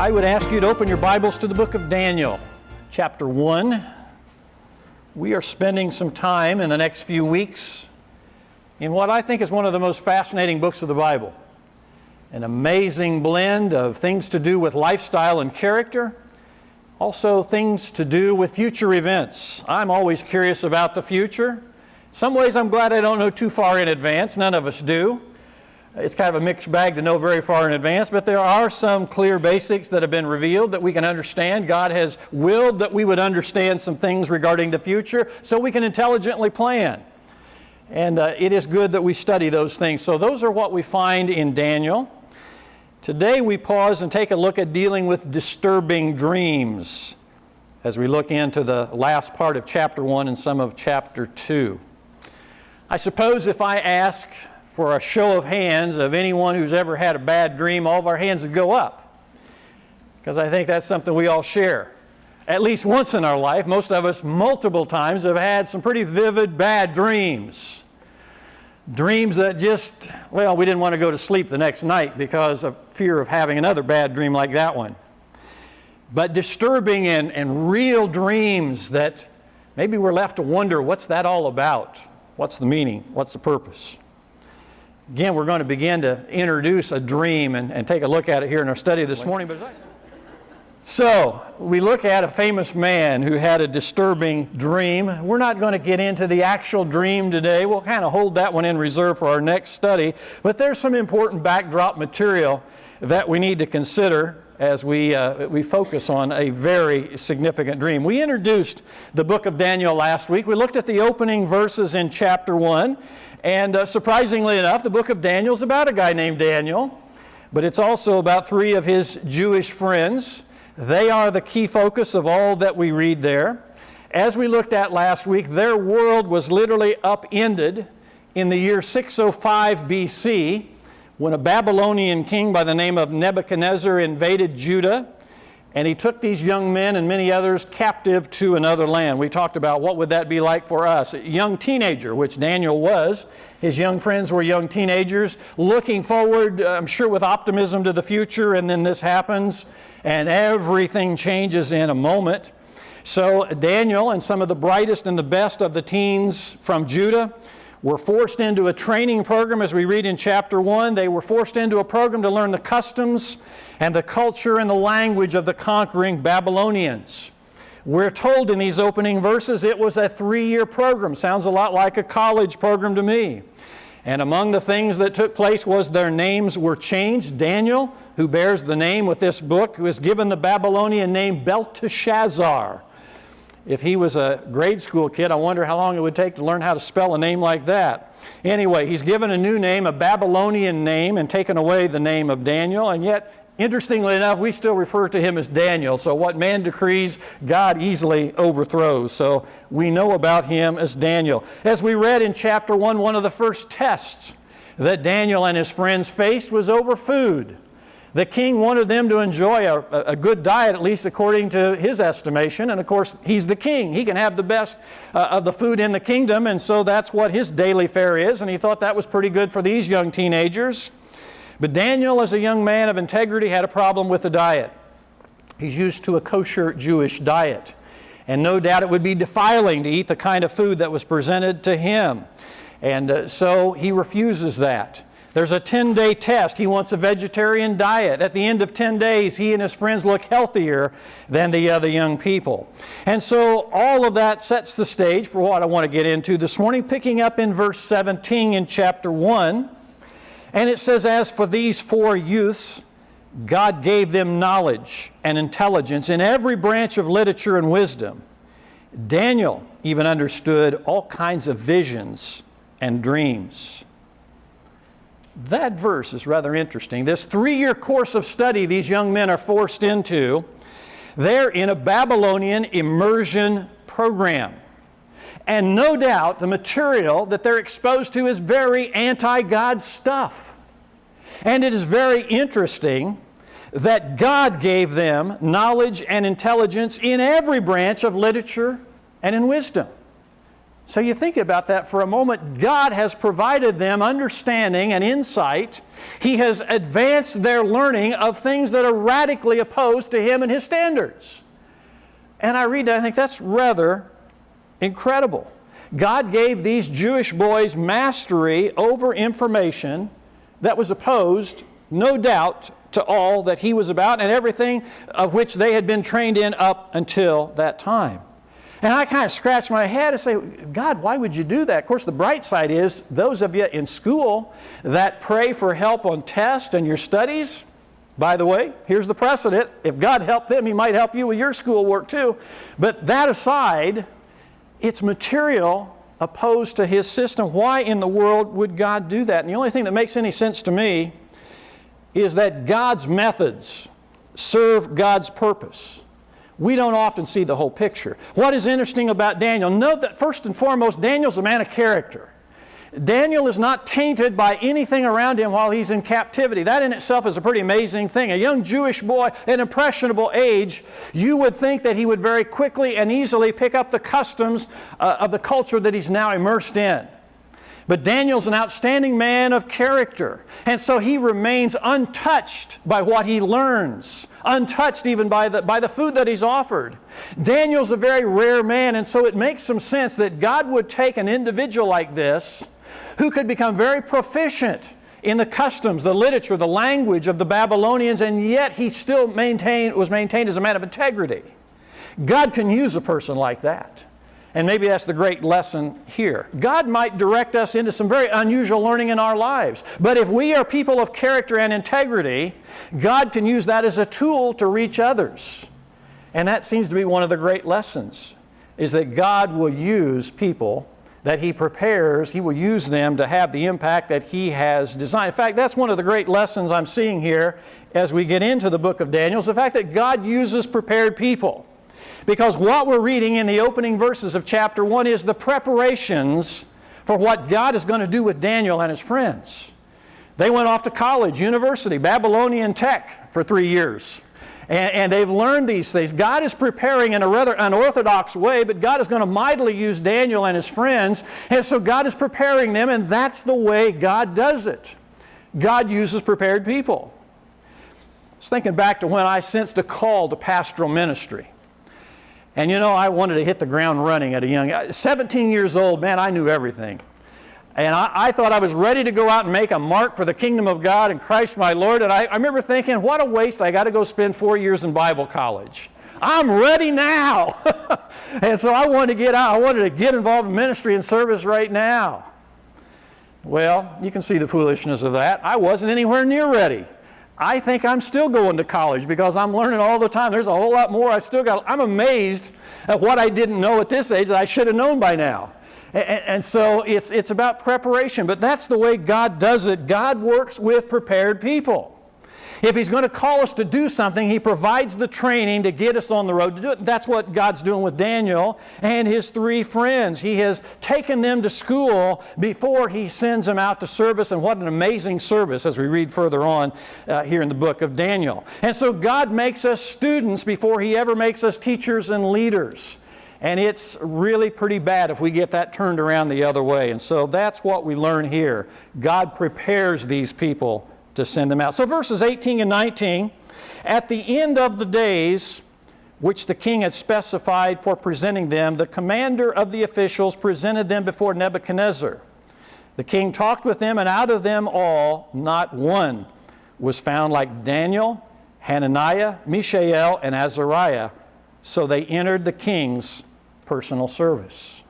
I would ask you to open your Bibles to the book of Daniel, chapter 1. We are spending some time in the next few weeks in what I think is one of the most fascinating books of the Bible. An amazing blend of things to do with lifestyle and character, also things to do with future events. I'm always curious about the future. In some ways I'm glad I don't know too far in advance. None of us do. It's kind of a mixed bag to know very far in advance, but there are some clear basics that have been revealed that we can understand. God has willed that we would understand some things regarding the future so we can intelligently plan. And it is good that we study those things. So those are what we find in Daniel. Today we pause and take a look at dealing with disturbing dreams as we look into the last part of chapter 1 and some of chapter 2. I suppose if I ask for a show of hands of anyone who's ever had a bad dream, all of our hands would go up. Because I think that's something we all share. At least once in our life, most of us multiple times have had some pretty vivid bad dreams. Dreams that just, well, we didn't want to go to sleep the next night because of fear of having another bad dream like that one. But disturbing and real dreams that maybe we're left to wonder, what's that all about? What's the meaning? What's the purpose? Again, we're going to begin to introduce a dream and take a look at it here in our study this morning. So, we look at a famous man who had a disturbing dream. We're not going to get into the actual dream today. We'll kind of hold that one in reserve for our next study. But there's some important backdrop material that we need to consider as we focus on a very significant dream. We introduced the book of Daniel last week. We looked at the opening verses in chapter 1. And surprisingly enough, the book of Daniel is about a guy named Daniel, but it's also about three of his Jewish friends. They are the key focus of all that we read there. As we looked at last week, their world was literally upended in the year 605 BC when a Babylonian king by the name of Nebuchadnezzar invaded Judah, and he took these young men and many others captive to another land. We talked about what would that be like for us. A young teenager, which Daniel was. His young friends were young teenagers, looking forward, I'm sure, with optimism to the future, and then this happens, and everything changes in a moment. So Daniel and some of the brightest and the best of the teens from Judah were forced into a training program, as we read in chapter 1. They were forced into a program to learn the customs and the culture and the language of the conquering Babylonians. We're told in these opening verses it was a 3-year program. Sounds a lot like a college program to me. And among the things that took place was their names were changed. Daniel, who bears the name with this book, was given the Babylonian name Belteshazzar. If he was a grade school kid, I wonder how long it would take to learn how to spell a name like that. Anyway, he's given a new name, a Babylonian name, and taken away the name of Daniel. And yet, interestingly enough, we still refer to him as Daniel. So what man decrees, God easily overthrows. So we know about him as Daniel. As we read in chapter 1, one of the first tests that Daniel and his friends faced was over food. The king wanted them to enjoy a good diet, at least according to his estimation. And of course, he's the king. He can have the best of the food in the kingdom. And so that's what his daily fare is. And he thought that was pretty good for these young teenagers. But Daniel, as a young man of integrity, had a problem with the diet. He's used to a kosher Jewish diet. And no doubt it would be defiling to eat the kind of food that was presented to him. And so he refuses that. There's a 10-day test. He wants a vegetarian diet. At the end of 10 days, he and his friends look healthier than the other young people. And so all of that sets the stage for what I want to get into this morning, picking up in verse 17 in chapter 1. And it says, "As for these 4 youths, God gave them knowledge and intelligence in every branch of literature and wisdom. Daniel even understood all kinds of visions and dreams." That verse is rather interesting. This 3-year course of study these young men are forced into, they're in a Babylonian immersion program. And no doubt the material that they're exposed to is very anti-God stuff. And it is very interesting that God gave them knowledge and intelligence in every branch of literature and in wisdom. So you think about that for a moment. God has provided them understanding and insight. He has advanced their learning of things that are radically opposed to Him and His standards. And I read that, I think that's rather incredible. God gave these Jewish boys mastery over information that was opposed, no doubt, to all that He was about and everything of which they had been trained in up until that time. And I kind of scratch my head and say, God, why would you do that? Of course, the bright side is those of you in school that pray for help on tests and your studies, by the way, here's the precedent. If God helped them, He might help you with your schoolwork too. But that aside, it's material opposed to His system. Why in the world would God do that? And the only thing that makes any sense to me is that God's methods serve God's purpose. We don't often see the whole picture. What is interesting about Daniel, note that first and foremost, Daniel's a man of character. Daniel is not tainted by anything around him while he's in captivity. That in itself is a pretty amazing thing. A young Jewish boy, an impressionable age, you would think that he would very quickly and easily pick up the customs of the culture that he's now immersed in. But Daniel's an outstanding man of character, and so he remains untouched by what he learns, untouched even by the food that he's offered. Daniel's a very rare man, and so it makes some sense that God would take an individual like this who could become very proficient in the customs, the literature, the language of the Babylonians, and yet he still was maintained as a man of integrity. God can use a person like that. And maybe that's the great lesson here. God might direct us into some very unusual learning in our lives. But if we are people of character and integrity, God can use that as a tool to reach others. And that seems to be one of the great lessons, is that God will use people that He prepares. He will use them to have the impact that He has designed. In fact, that's one of the great lessons I'm seeing here as we get into the book of Daniel, is the fact that God uses prepared people. Because what we're reading in the opening verses of chapter 1 is the preparations for what God is going to do with Daniel and his friends. They went off to college, university, Babylonian tech for 3 years. And they've learned these things. God is preparing in a rather unorthodox way, but God is going to mightily use Daniel and his friends. And so God is preparing them, and that's the way God does it. God uses prepared people. I was thinking back to when I sensed a call to pastoral ministry. And you know, I wanted to hit the ground running at a young 17 years old, man, I knew everything. And I thought I was ready to go out and make a mark for the kingdom of God and Christ my Lord. And I remember thinking, what a waste, I got to go spend 4 years in Bible college. I'm ready now. And so I wanted to get out. I wanted to get involved in ministry and service right now. Well, you can see the foolishness of that. I wasn't anywhere near ready. I think I'm still going to college because I'm learning all the time. There's a whole lot more I still got. I'm amazed at what I didn't know at this age that I should have known by now. And so it's about preparation, but that's the way God does it. God works with prepared people. If He's going to call us to do something, He provides the training to get us on the road to do it. That's what God's doing with Daniel and his 3 friends. He has taken them to school before He sends them out to service, and what an amazing service as we read further on here in the book of Daniel. And so God makes us students before He ever makes us teachers and leaders. And it's really pretty bad if we get that turned around the other way. And so that's what we learn here. God prepares these people to send them out. So verses 18 and 19, at the end of the days which the king had specified for presenting them, the commander of the officials presented them before Nebuchadnezzar. The king talked with them, and out of them all, not one was found like Daniel, Hananiah, Mishael, and Azariah. So they entered the king's personal service.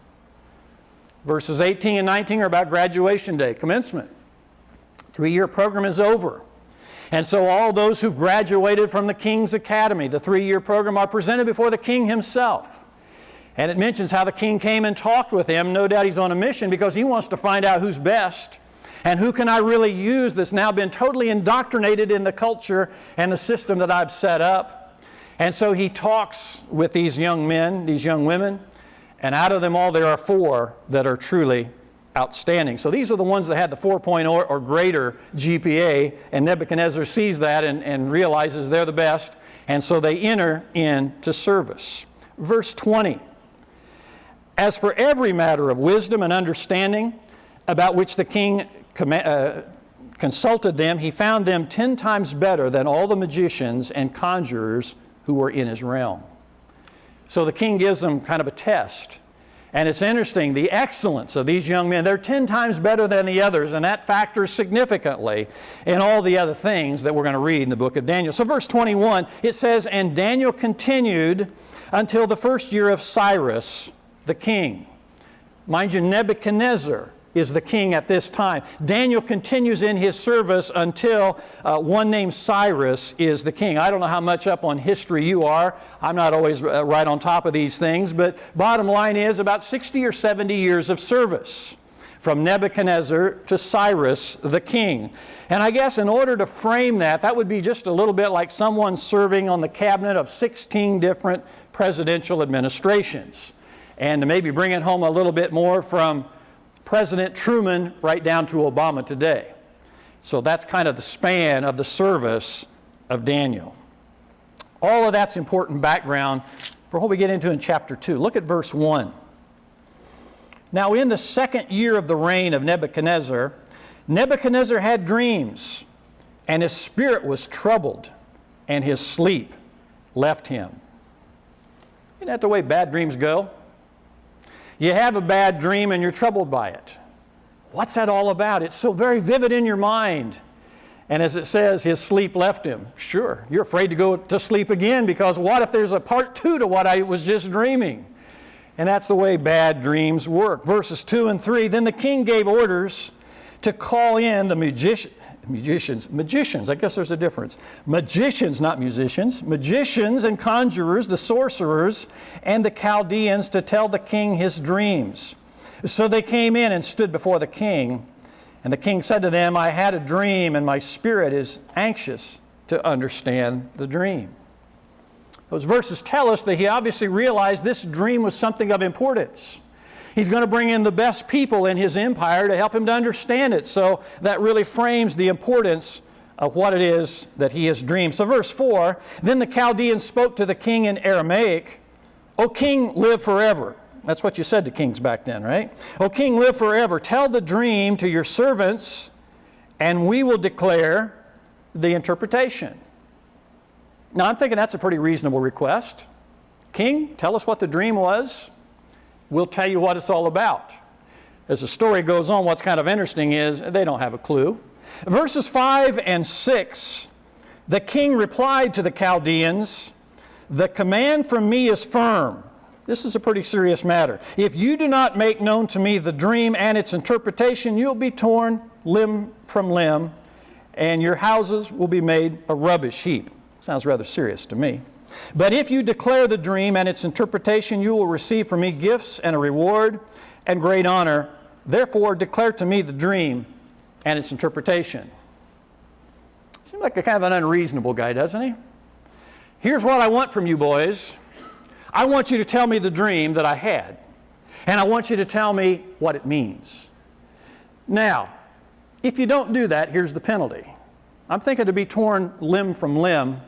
Verses 18 and 19 are about graduation day, commencement. 3-year program is over. And so all those who've graduated from the King's Academy, the 3-year program, are presented before the king himself. And it mentions how the king came and talked with him. No doubt he's on a mission because he wants to find out who's best and who can I really use that's now been totally indoctrinated in the culture and the system that I've set up. And so he talks with these young men, these young women, and out of them all there are 4 that are truly outstanding. So these are the ones that had the 4.0 or greater GPA, and Nebuchadnezzar sees that and realizes they're the best, and so they enter into service. Verse 20, As for every matter of wisdom and understanding about which the king consulted them, he found them 10 times better than all the magicians and conjurers who were in his realm. So the king gives them kind of a test. And it's interesting, the excellence of these young men, they're 10 times better than the others, and that factors significantly in all the other things that we're going to read in the book of Daniel. So verse 21, it says, "And Daniel continued until the first year of Cyrus the king." Mind you, Nebuchadnezzar is the king at this time. Daniel continues in his service until one named Cyrus is the king. I don't know how much up on history you are. I'm not always right on top of these things, but bottom line is about 60 or 70 years of service from Nebuchadnezzar to Cyrus the king. And I guess in order to frame that, that would be just a little bit like someone serving on the cabinet of 16 different presidential administrations. And to maybe bring it home a little bit more, from President Truman right down to Obama today. So that's kind of the span of the service of Daniel. All of that's important background for what we get into in chapter 2. Look at verse 1. "Now in the second year of the reign of Nebuchadnezzar, Nebuchadnezzar had dreams, and his spirit was troubled, and his sleep left him." Isn't that the way bad dreams go? You have a bad dream and you're troubled by it. What's that all about? It's so very vivid in your mind. And as it says, his sleep left him. Sure, you're afraid to go to sleep again, because what if there's a part 2 to what I was just dreaming? And that's the way bad dreams work. Verses 2 and 3, "Then the king gave orders to call in the magicians, I guess there's a difference. Magicians, not musicians. Magicians and conjurers, the sorcerers, and the Chaldeans to tell the king his dreams. So they came in and stood before the king. And the king said to them, 'I had a dream, and my spirit is anxious to understand the dream.'" Those verses tell us that he obviously realized this dream was something of importance. He's going to bring in the best people in his empire to help him to understand it. So that really frames the importance of what it is that he has dreamed. So verse 4, "Then the Chaldeans spoke to the king in Aramaic, 'O king, live forever.'" That's what you said to kings back then, right? "O king, live forever. Tell the dream to your servants, and we will declare the interpretation." Now I'm thinking that's a pretty reasonable request. King, tell us what the dream was. We'll tell you what it's all about. As the story goes on, what's kind of interesting is they don't have a clue. Verses 5 and 6, "The king replied to the Chaldeans, 'The command from me is firm.'" This is a pretty serious matter. "If you do not make known to me the dream and its interpretation, you'll be torn limb from limb, and your houses will be made a rubbish heap." Sounds rather serious to me. "But if you declare the dream and its interpretation, you will receive from me gifts and a reward and great honor. Therefore, declare to me the dream and its interpretation." Seems like a kind of an unreasonable guy, doesn't he? "Here's what I want from you boys. I want you to tell me the dream that I had, and I want you to tell me what it means. Now, if you don't do that, here's the penalty. I'm thinking to be torn limb from limb,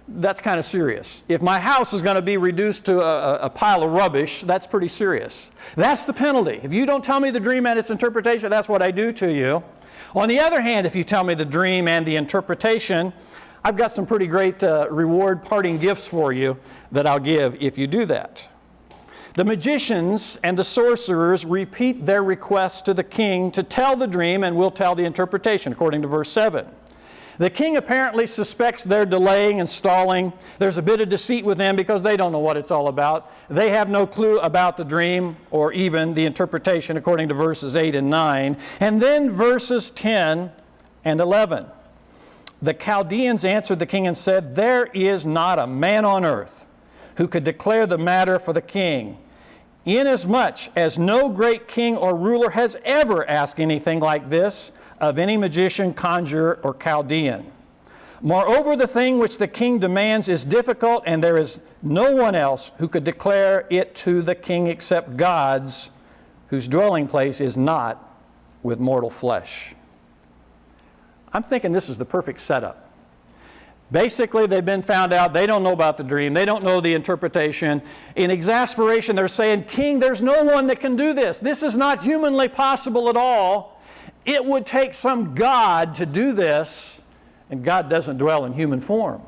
that's kind of serious. If my house is going to be reduced to a pile of rubbish, that's pretty serious. That's the penalty. If you don't tell me the dream and its interpretation, that's what I do to you. On the other hand, if you tell me the dream and the interpretation, I've got some pretty great reward parting gifts for you that I'll give if you do that." The magicians and the sorcerers repeat their requests to the king to tell the dream, and we'll tell the interpretation, according to verse 7. The king apparently suspects they're delaying and stalling. There's a bit of deceit with them because they don't know what it's all about. They have no clue about the dream or even the interpretation, according to verses 8 and 9. And then verses 10 and 11. "The Chaldeans answered the king and said, 'There is not a man on earth who could declare the matter for the king, inasmuch as no great king or ruler has ever asked anything like this of any magician, conjurer, or Chaldean. Moreover, the thing which the king demands is difficult, and there is no one else who could declare it to the king except God's, whose dwelling place is not with mortal flesh.'" I'm thinking this is the perfect setup. Basically, they've been found out. They don't know about the dream. They don't know the interpretation. In exasperation, they're saying, King, there's no one that can do this. This is not humanly possible at all. It would take some God to do this, and God doesn't dwell in human form.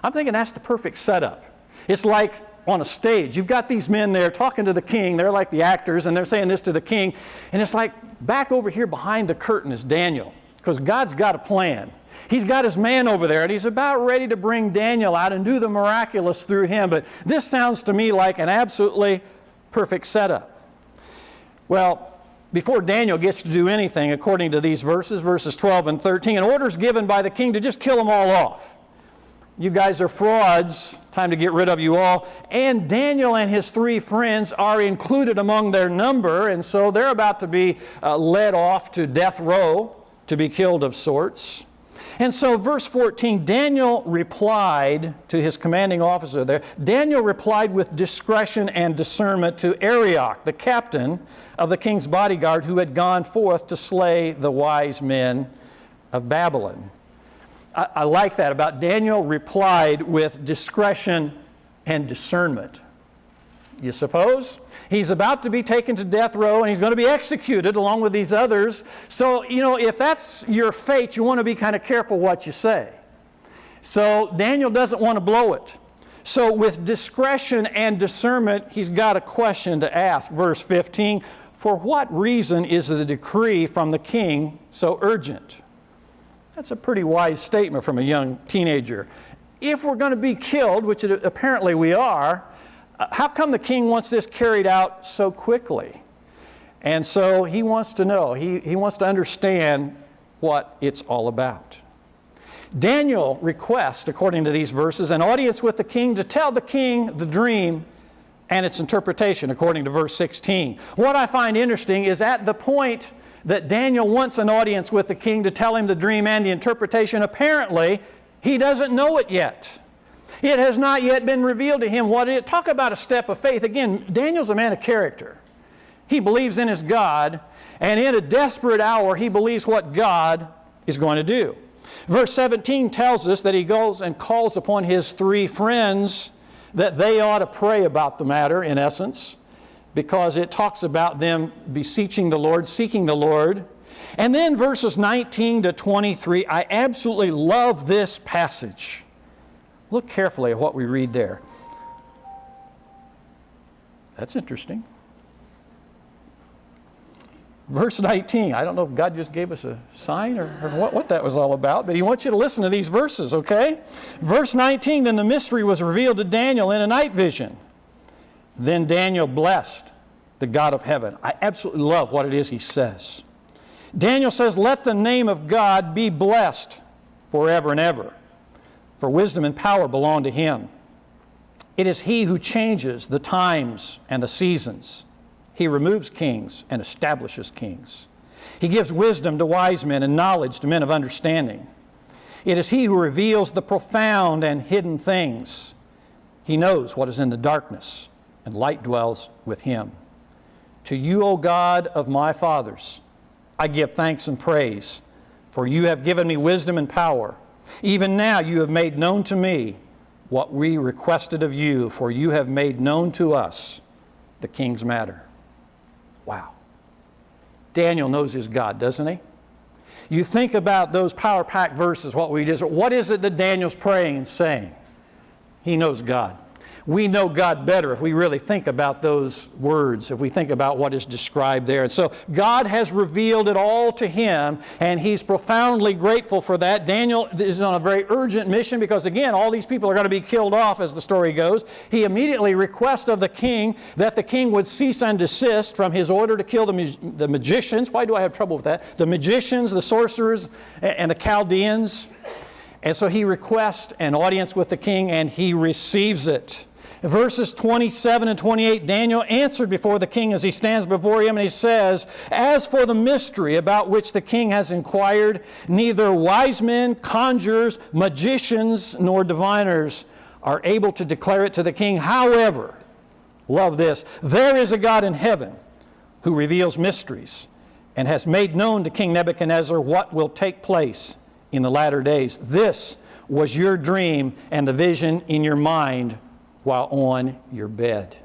I'm thinking that's the perfect setup. It's like on a stage. You've got these men there talking to the king. They're like the actors, and they're saying this to the king. And it's like back over here behind the curtain is Daniel, because God's got a plan. He's got his man over there, and he's about ready to bring Daniel out and do the miraculous through him. But this sounds to me like an absolutely perfect setup. Well, before Daniel gets to do anything, according to these verses, verses 12 and 13, an order's given by the king to just kill them all off. You guys are frauds. Time to get rid of you all. And Daniel and his 3 friends are included among their number, and so they're about to be led off to death row to be killed of sorts. And so verse 14, Daniel replied to his commanding officer there. Daniel replied with discretion and discernment to Arioch, the captain of the king's bodyguard, who had gone forth to slay the wise men of Babylon. I like that about Daniel replied with discretion and discernment. You suppose? He's about to be taken to death row, and he's going to be executed along with these others. So, if that's your fate, you want to be kind of careful what you say. So Daniel doesn't want to blow it. So with discretion and discernment, he's got a question to ask. Verse 15, for what reason is the decree from the king so urgent? That's a pretty wise statement from a young teenager. If we're going to be killed, which apparently we are, how come the king wants this carried out so quickly? And so he wants to know. He wants to understand what it's all about. Daniel requests, according to these verses, an audience with the king to tell the king the dream and its interpretation, according to verse 16. What I find interesting is at the point that Daniel wants an audience with the king to tell him the dream and the interpretation, apparently he doesn't know it yet. It has not yet been revealed to him what it is. Talk about a step of faith. Again, Daniel's a man of character. He believes in his God, and in a desperate hour, he believes what God is going to do. Verse 17 tells us that he goes and calls upon his 3 friends that they ought to pray about the matter, in essence, because it talks about them beseeching the Lord, seeking the Lord. And then verses 19 to 23, I absolutely love this passage. Look carefully at what we read there. That's interesting. Verse 19, I don't know if God just gave us a sign or what that was all about, but he wants you to listen to these verses, okay? Verse 19, then the mystery was revealed to Daniel in a night vision. Then Daniel blessed the God of heaven. I absolutely love what it is he says. Daniel says, let the name of God be blessed forever and ever. For wisdom and power belong to him. It is he who changes the times and the seasons. He removes kings and establishes kings. He gives wisdom to wise men and knowledge to men of understanding. It is he who reveals the profound and hidden things. He knows what is in the darkness, and light dwells with him. To you, O God of my fathers, I give thanks and praise, for you have given me wisdom and power. Even now you have made known to me what we requested of you, for you have made known to us the king's matter. Wow. Daniel knows his God, doesn't he? You think about those power-packed verses, what is it that Daniel's praying and saying? He knows God. We know God better if we really think about those words, if we think about what is described there. And so God has revealed it all to him, and he's profoundly grateful for that. Daniel is on a very urgent mission because, again, all these people are going to be killed off as the story goes. He immediately requests of the king that the king would cease and desist from his order to kill the magicians. Why do I have trouble with that? The magicians, the sorcerers, and the Chaldeans. And so he requests an audience with the king, and he receives it. Verses 27 and 28, Daniel answered before the king as he stands before him, and he says, as for the mystery about which the king has inquired, neither wise men, conjurers, magicians, nor diviners are able to declare it to the king. However, love this, there is a God in heaven who reveals mysteries and has made known to King Nebuchadnezzar what will take place in the latter days. This was your dream and the vision in your mind while on your bed.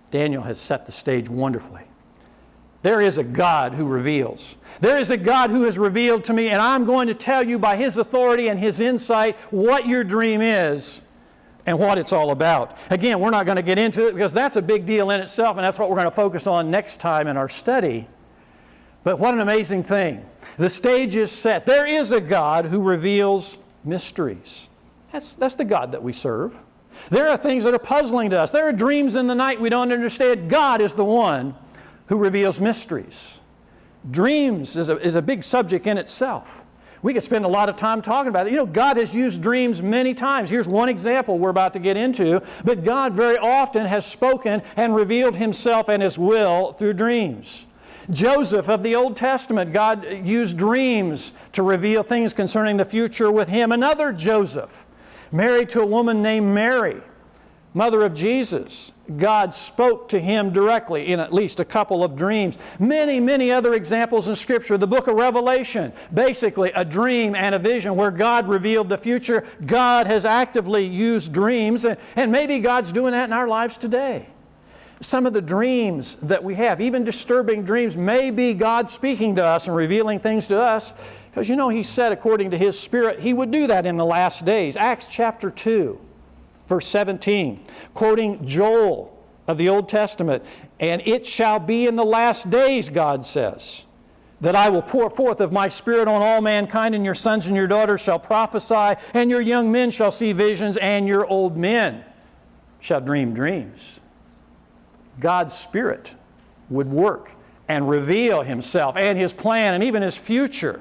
Daniel has set the stage wonderfully. There is a God who reveals. There is a God who has revealed to me, and I'm going to tell you by His authority and His insight what your dream is and what it's all about. Again, we're not going to get into it because that's a big deal in itself, and that's what we're going to focus on next time in our study. But what an amazing thing. The stage is set. There is a God who reveals mysteries. That's the God that we serve. There are things that are puzzling to us. There are dreams in the night we don't understand. God is the one who reveals mysteries. Dreams is a big subject in itself. We could spend a lot of time talking about it. You know, God has used dreams many times. Here's one example we're about to get into. But God very often has spoken and revealed Himself and His will through dreams. Joseph of the Old Testament, God used dreams to reveal things concerning the future with him. Another Joseph, married to a woman named Mary, mother of Jesus, God spoke to him directly in at least a couple of dreams. Many, many other examples in Scripture. The book of Revelation, basically a dream and a vision where God revealed the future. God has actively used dreams, and maybe God's doing that in our lives today. Some of the dreams that we have, even disturbing dreams, may be God speaking to us and revealing things to us, because you know He said according to His Spirit He would do that in the last days. Acts chapter 2. Verse 17, quoting Joel of the Old Testament, "And it shall be in the last days," God says, "that I will pour forth of my Spirit on all mankind, and your sons and your daughters shall prophesy, and your young men shall see visions, and your old men shall dream dreams." God's Spirit would work and reveal Himself and His plan and even His future.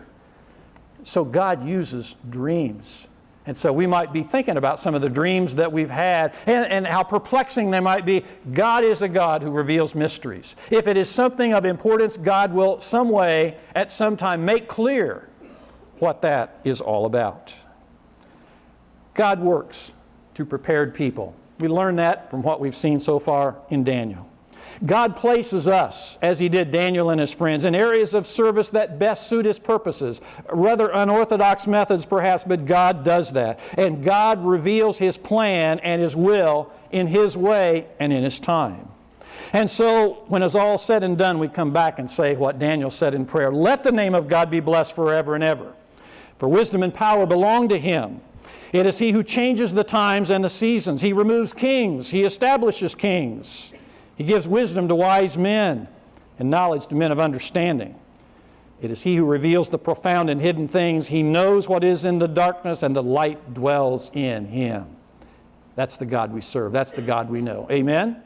So God uses dreams. And so we might be thinking about some of the dreams that we've had and how perplexing they might be. God is a God who reveals mysteries. If it is something of importance, God will some way, at some time, make clear what that is all about. God works through prepared people. We learn that from what we've seen so far in Daniel. God places us, as He did Daniel and his friends, in areas of service that best suit His purposes. Rather unorthodox methods, perhaps, but God does that. And God reveals His plan and His will in His way and in His time. And so, when it's all said and done, we come back and say what Daniel said in prayer: "Let the name of God be blessed forever and ever. For wisdom and power belong to Him. It is He who changes the times and the seasons. He removes kings. He establishes kings. He gives wisdom to wise men and knowledge to men of understanding. It is He who reveals the profound and hidden things. He knows what is in the darkness, and the light dwells in Him." That's the God we serve. That's the God we know. Amen?